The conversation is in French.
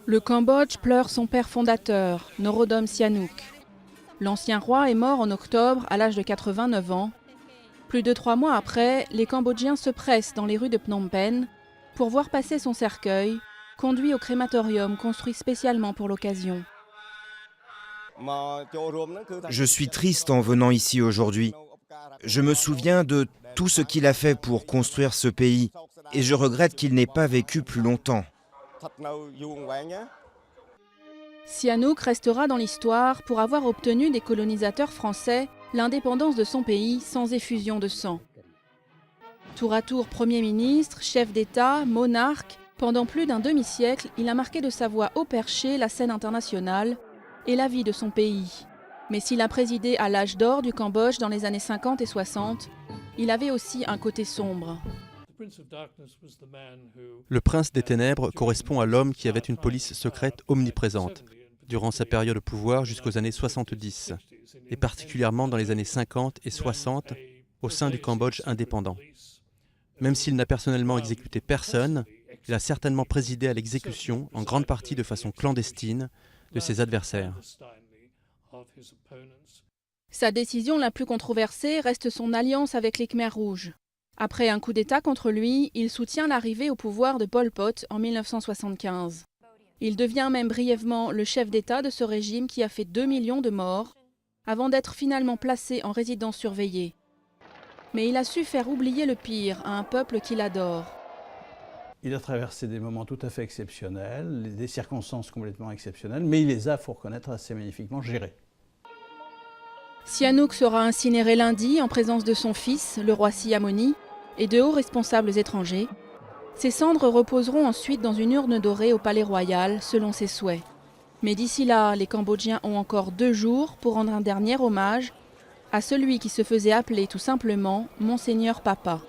Le Cambodge pleure son père fondateur, Norodom Sihanouk. L'ancien roi est mort en octobre à l'âge de 89 ans. Plus de 3 mois après, les Cambodgiens se pressent dans les rues de Phnom Penh pour voir passer son cercueil, conduit au crématorium construit spécialement pour l'occasion. Je suis triste en venant ici aujourd'hui. Je me souviens de tout ce qu'il a fait pour construire ce pays et je regrette qu'il n'ait pas vécu plus longtemps. Sihanouk restera dans l'histoire pour avoir obtenu des colonisateurs français l'indépendance de son pays sans effusion de sang. Tour à tour Premier ministre, chef d'État, monarque, pendant plus d'un demi-siècle, il a marqué de sa voix haut perché la scène internationale et la vie de son pays. Mais s'il a présidé à l'âge d'or du Cambodge dans les années 50 et 60, il avait aussi un côté sombre. Le prince des ténèbres correspond à l'homme qui avait une police secrète omniprésente, durant sa période de pouvoir jusqu'aux années 70, et particulièrement dans les années 50 et 60, au sein du Cambodge indépendant. Même s'il n'a personnellement exécuté personne, il a certainement présidé à l'exécution, en grande partie de façon clandestine, de ses adversaires. Sa décision la plus controversée reste son alliance avec les Khmers rouges. Après un coup d'État contre lui, il soutient l'arrivée au pouvoir de Pol Pot en 1975. Il devient même brièvement le chef d'État de ce régime qui a fait 2 millions de morts, avant d'être finalement placé en résidence surveillée. Mais il a su faire oublier le pire à un peuple qu'il adore. Il a traversé des moments tout à fait exceptionnels, des circonstances complètement exceptionnelles, mais il les a, il faut reconnaître, assez magnifiquement gérées. Sihanouk sera incinéré lundi en présence de son fils, le roi Sihamoni, et de hauts responsables étrangers. Ses cendres reposeront ensuite dans une urne dorée au palais royal, selon ses souhaits. Mais d'ici là, les Cambodgiens ont encore 2 jours pour rendre un dernier hommage à celui qui se faisait appeler tout simplement Monseigneur Papa.